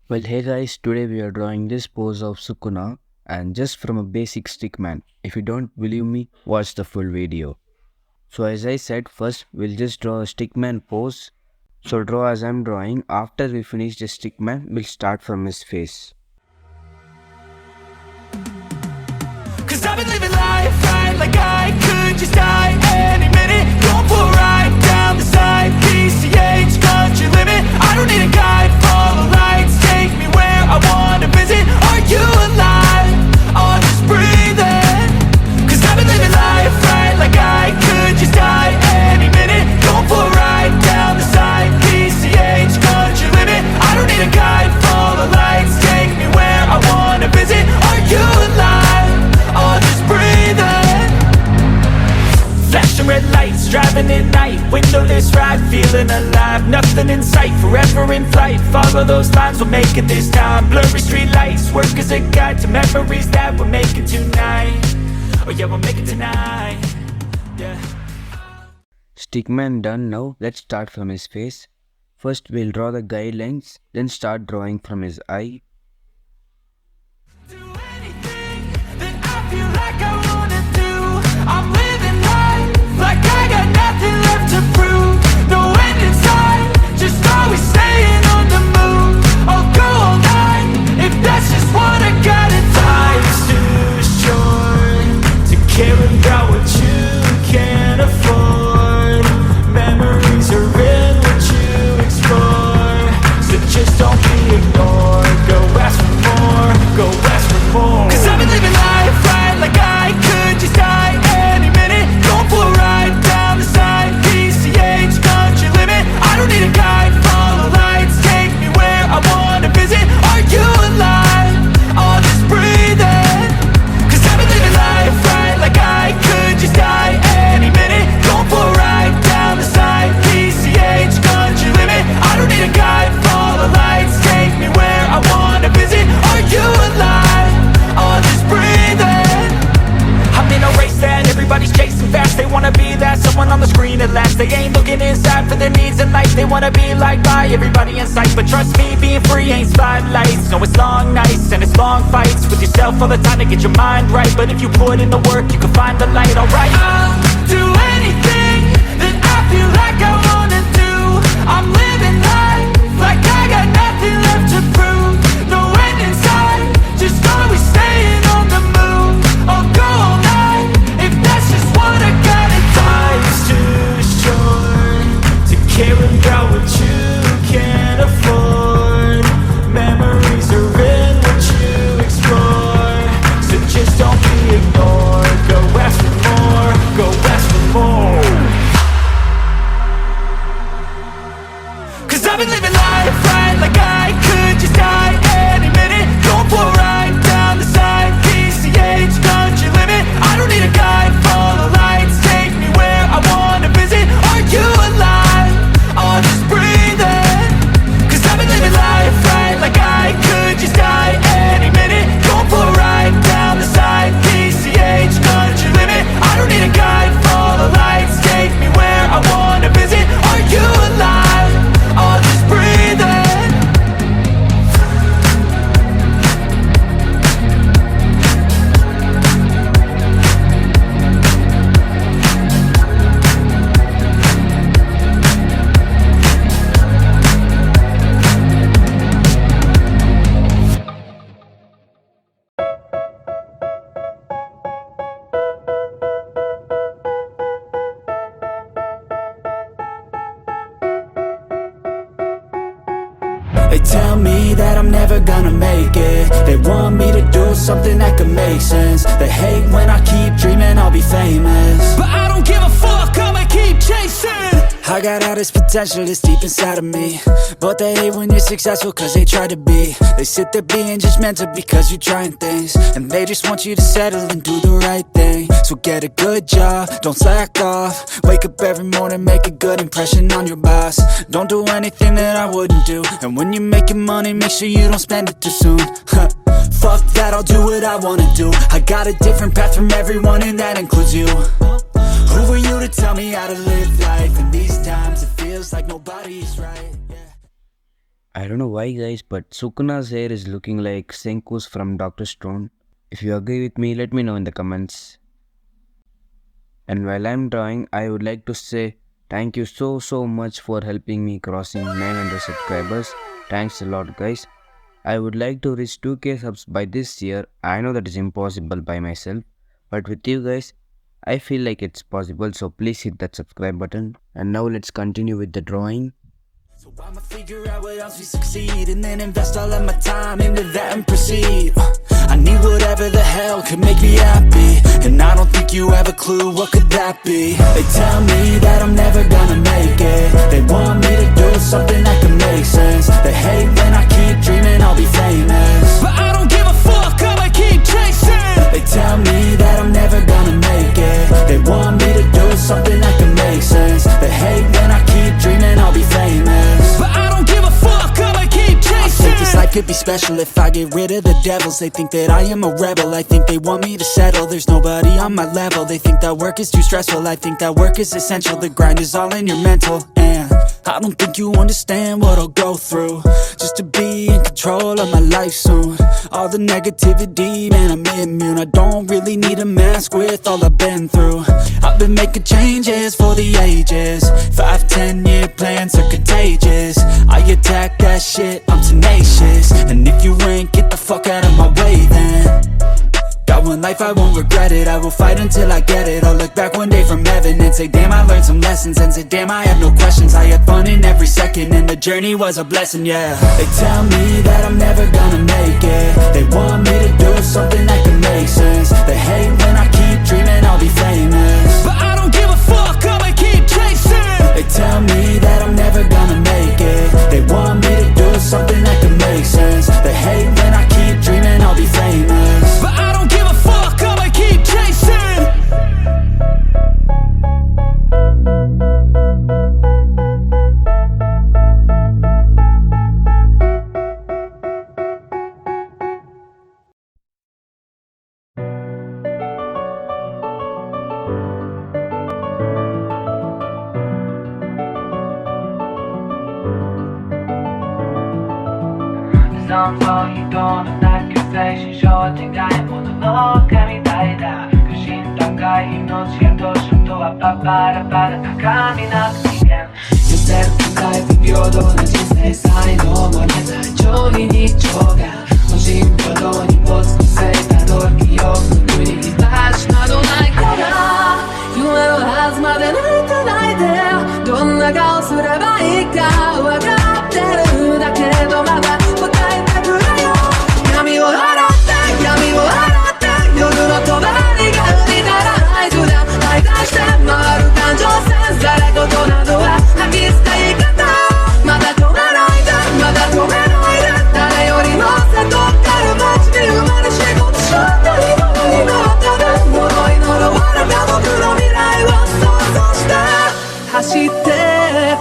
Well, hey guys, today we are drawing this pose of Sukuna and just from a basic stickman. If you don't believe me, watch the full video. So as I said, first we'll just draw a stickman pose. So draw as I'm drawing. After we finish the stickman, we'll start from his face. Cause I've been living life right like I could just die any minute. Going for a ride down the side, PCH, country limit. I don't need a guide, follow lights, take me where I wanna visit. Are you alive? Or just breathing? Cause I've been living life right like I could just die any minute. Going for a ride down the side, PCH, country limit. I don't need a guide, follow lights, take me where I wanna visit. Are you alive? Or just breathing? Flashing red lights, driving at night, windowless ride, feeling alive. Nothing in sight, forever in flight. Follow those lines, we'll make it this time. Blurry street lights, work as a guide to memories that we're making tonight. Oh yeah, we'll make it tonight. Yeah. Stickman done. Now let's start from his face. First we'll draw the guidelines, then start drawing from his eye. Do anything that I feel like I wanna do. I'm living life like I got nothing left to prove. No end in sight, just always staying on the move. I'll go all night if that's just what I gotta do. Life's too short to care about what you can't afford. Memories are in what you explore, so just don't be ignored. Go ask for more, go ask for more. Cause I've been living life right like I could just die any minute. Going for a ride down the side, PCH, country limit. I don't need a guide, follow lights, take me where I wanna visit. Are you alive? Or just breathing? Cause I've been living life right like I could just die any minute. Going for a ride down the side, PCH, country limit. I don't need a guide, follow lights, take me where I wanna visit. Are you alive? Or just breathing? I'm in a race that everybody's chasing fast. They wanna be that someone on the screen at last. They ain't looking inside for their needs in life. They wanna be liked by everybody in sight. But trust me, being free ain't spotlights. No, it's long nights and it's long fights with yourself all the time to get your mind right. But if you put in the work, you can find the light, alright. I'll do anything that I feel like I wanna do. I'm living life like I got nothing left to prove. No end in sight, just always staying on the move. I'll go all night if that's just what I gotta do. Life's too short to care about what you can't afford. Memories are in what you explore, so just don't be ignored. Go ask for more, go ask for more. Cause I've been living life right like I could just die any minute. Going for a ride down the side, PCH, country limit. I don't need a guide, follow lights, take me where I wanna visit. Are you alive? Or just breathing? Cause I've been living life right like I could just die any minute. Going for a ride down the side, PCH, country limit. I don't need a guide, follow lights, take me where I wanna visit. Are you alive? Or just breathing? They tell me that I'm never gonna make it. They want me to do something that could make sense. They hate when I keep dreaming I'll be famous, but I don't give a fuck, I'ma keep chasing. I got all this potential that's deep inside of me, but they hate when you're successful cause they try to be. They sit there being judgmental because you're trying things, and they just want you to settle and do the right thing. So get a good job, don't slack off. Wake up every morning, make a good impression on your boss. Don't do anything that I wouldn't do, and when you're making money, make sure you don't spend it too soon. Fuck that, I'll do what I wanna do. I got a different path from everyone and that includes you. Who are you to tell me how to live life? In these times it feels like nobody's right, yeah. I don't know why guys, but Sukuna's hair is looking like Senku's from Dr. Stone. If you agree with me, let me know in the comments. And while I'm drawing, I would like to say thank you so much for helping me crossing 900 subscribers. Thanks a lot guys. I would like to reach 2k subs by this year. I know that is impossible by myself, but with you guys, I feel like it's possible, so please hit that subscribe button. And now let's continue with the drawing. So I'ma figure out what else we succeed, and then invest all of my time into that and proceed. I need whatever the hell could make me happy, and I don't think you have a clue what could that be. They tell me that I'm never gonna make it. They want me to do something that can make sense. They hate when I keep dreaming I'll be famous, but I don't give a fuck, I'ma keep chasing. They tell me that I'm never gonna make it. They want me to do something that can make sense. They hate when I keep dreaming I'll be famous, but I don't give a fuck, I'ma keep chasing. I think this life could be special if I get rid of the devils. They think that I am a rebel, I think they want me to settle. There's nobody on my level, they think that work is too stressful. I think that work is essential, the grind is all in your mental. And I don't think you understand what I'll go through just to be in control of my life soon. All the negativity, man, I'm immune. I don't really need a mask with all I've been through. I've been making changes for the ages. 5-10 year plans are contagious. I attack that shit, I'm tenacious. And if you ain't, get the fuck out of my way then. Got one life, I won't regret it. I will fight until I get it. I'll look back one day from heaven and say damn, I learned some lessons. And say damn, I have no questions. I had fun in every second, and the journey was a blessing, yeah. They tell me that I'm never gonna make it. They want me to do something that can make sense. They hate when I keep dreaming I'll be famous, but I don't give a fuck, I'ma keep chasing. They tell me that I'm never gonna make it. They want me to do something that can make sense. They hate when I keep dreaming I'll be famous, but I don't give a fuck, I'ma keep chasing. Some for you don't like you say she showed the guyものの神体だ不信高い命やどうしようとはパパラパラ高みなく人間寄せる高い不平等な人生才能もねない上位日常が無人平等に没個性たどる記憶の国に立ちなどないから夢のはずまで泣いてないでどんな顔すればいいか分かってるだけどまだ答えてくれよ闇を払って闇を払って夜の帳が浮いたら合図だ大体して回る感情線ざれ言などは吐き捨て言い方まだ止めないでまだ止めないで誰よりもせとってる街に生まれ仕事しようというものになったで呪い呪われた僕の未来を想像して走って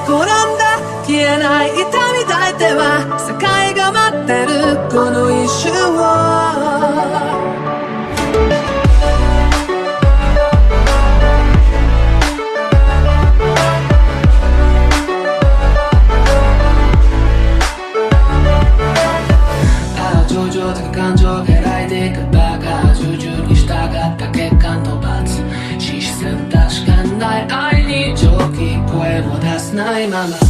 転んだ消えない痛み抱いては世界が待ってるこの一瞬を情緒的感情が描いていくバカ従順に従った結果の罰視線確かにない愛に上気声も出せないまま確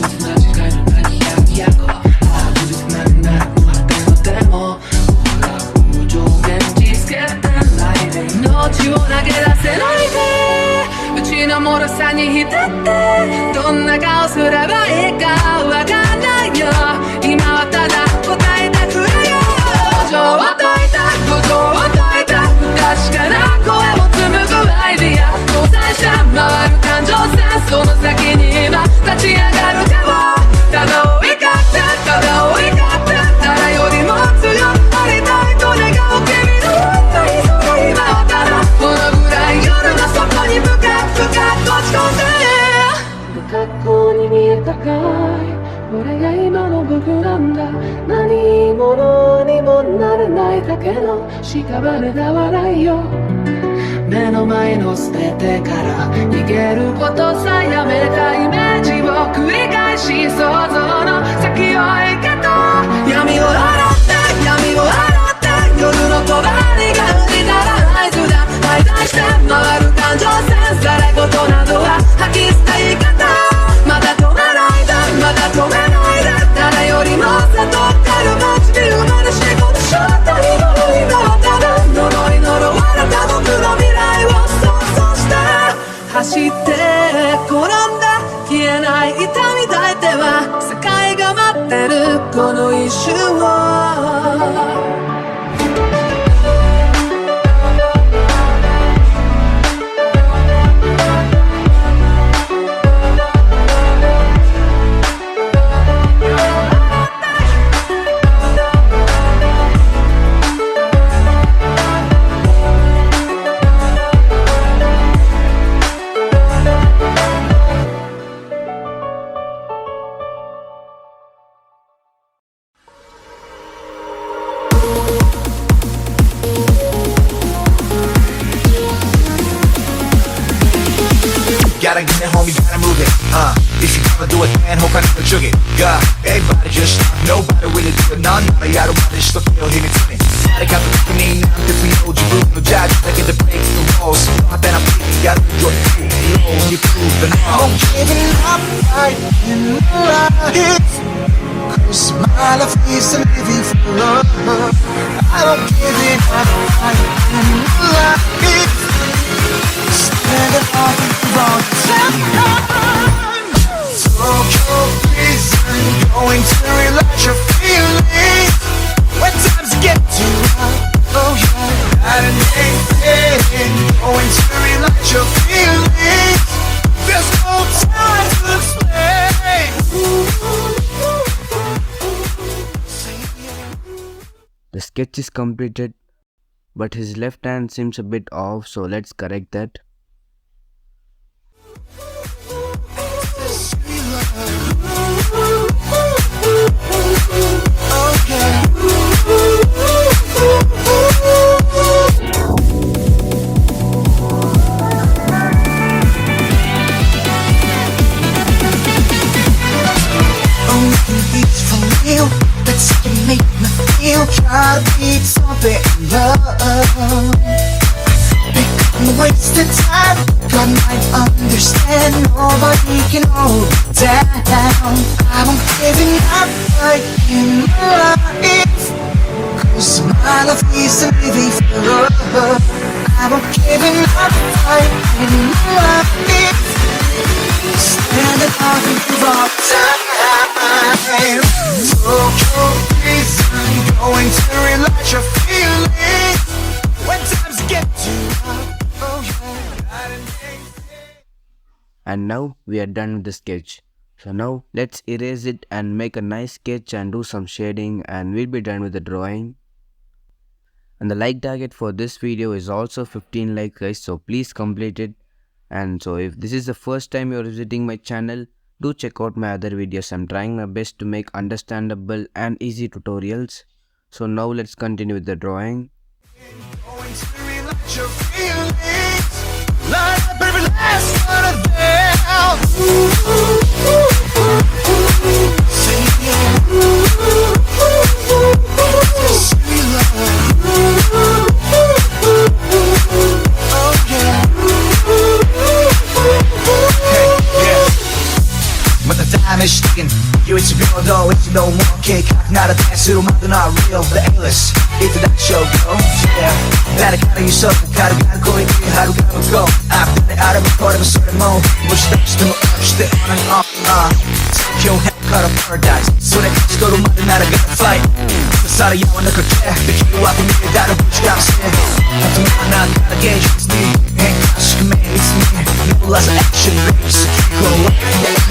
実な誓いの泣き百役は確実なくなるまでのでも僕が空情現実つけてないで命を投げ出せないでうちの脆さに浸ってどんな顔すればいいかわかんないよ今はただ答えてくれよ五条を解いた五条を解いた確かな声を紡ぐアイディア交際して回る感情線その先に今立ち上がる手をただ追いかってただ追いかって誰よりも強くありたいと願う君の本当にそれ今はただこのぐらい夜の底に深く深く落ち込んで不格好に見えたかいこれが今の僕なんだ何者にもなれないだけの屍だ笑いよ目の前の全てから逃げることさやめたイメージを繰り返し想像の先を行けと闇を洗って闇を洗って夜の帳が打ちたら合図だ滞在して回る感情線され事などは吐き捨て言い方まだ止めないでまだ止めないで誰よりも悟ってる唇までしてこのショートに呪いのただ呪い呪われた僕の未来を想像して走って転んだ消えない痛み抱いては世界が待ってるこの一瞬をGotta get it, homie, gotta move it. If you gonna do it, then hope I never jug it. Yeah, everybody just stop, nobody really do it. None, I don't want this to feel him it's me. I got the fucking name, I'm the free old you no judge, I get the break the walls. I bet I'm picking, gotta enjoy the food. You prove the I'm giving up right in life. Cause my life is a living for love. I don't give it up right in life. Standing off in the wrong time. Tokyo prison, going to relax your feelings. When times get too hot, oh yeah. At an 8 going to relax your feelings. There's no time to explain. The sketch is completed, but his left hand seems a bit off, so let's correct that. That's how you make me feel. Try to be something in love. Become wasted time. God might understand. Nobody can hold it down. I'm giving up right in my life. Cause my life is a living for love. I'm giving up right in my life. Standing up in the wrong time. Tokyo prison, going to relax your feelings. When times get too hot, oh yeah. And now we are done with the sketch. So now let's erase it and make a nice sketch and do some shading, and we'll be done with the drawing. And the like target for this video is also 15 likes, guys, so please complete it. And so if this is the first time you're visiting my channel, do check out my other videos. I'm trying my best to make understandable and easy tutorials. So now let's continue with the drawing. You it's a girl though, it's no more cake. Not a dance, not real. The A-list, it's that show, go. Yeah, that kind of yourself, gotta go in, how to go. I've been out of a part of a certain mode. Much steps to my urge, stay on and off. Tokyo have cut a paradise. So that just go to my not a good fight. The side of you on the care. The key walk with me, that a bitch got scared. After me, I'm not gonna gauge it's me. Ain't gosh, command, it's me. No less action, race. Go away,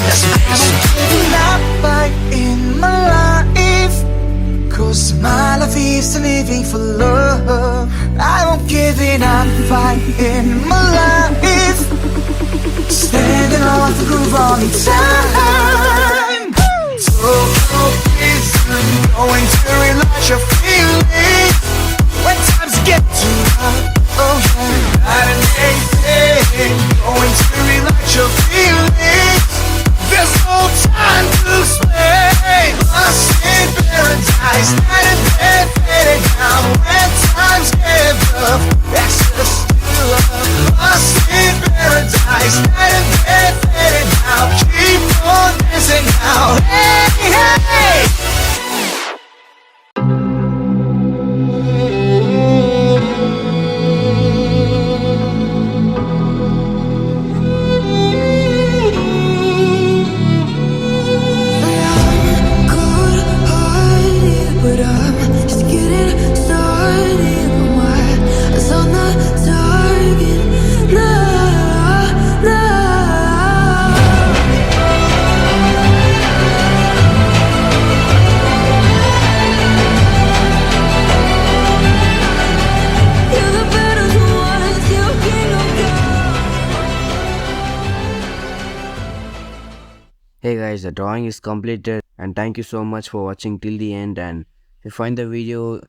that's amazing. Fight in my life, cause my life is living for love. I won't give it up, fight in my life. Standing on the groove all the time. Tokyo prison, going to relax your feelings. When times get too hot, oh yeah. guys, the drawing is completed, and thank you so much for watching till the end. And if you find the video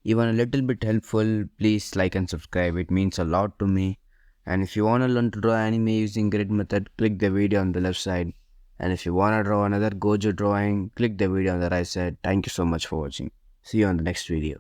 even a little bit helpful, please like and subscribe. It means a lot to me. And if you want to learn to draw anime using grid method, click the video on the left side. And if you want to draw another Gojo drawing, click the video on the right side. Thank you so much for watching. See you on the next video.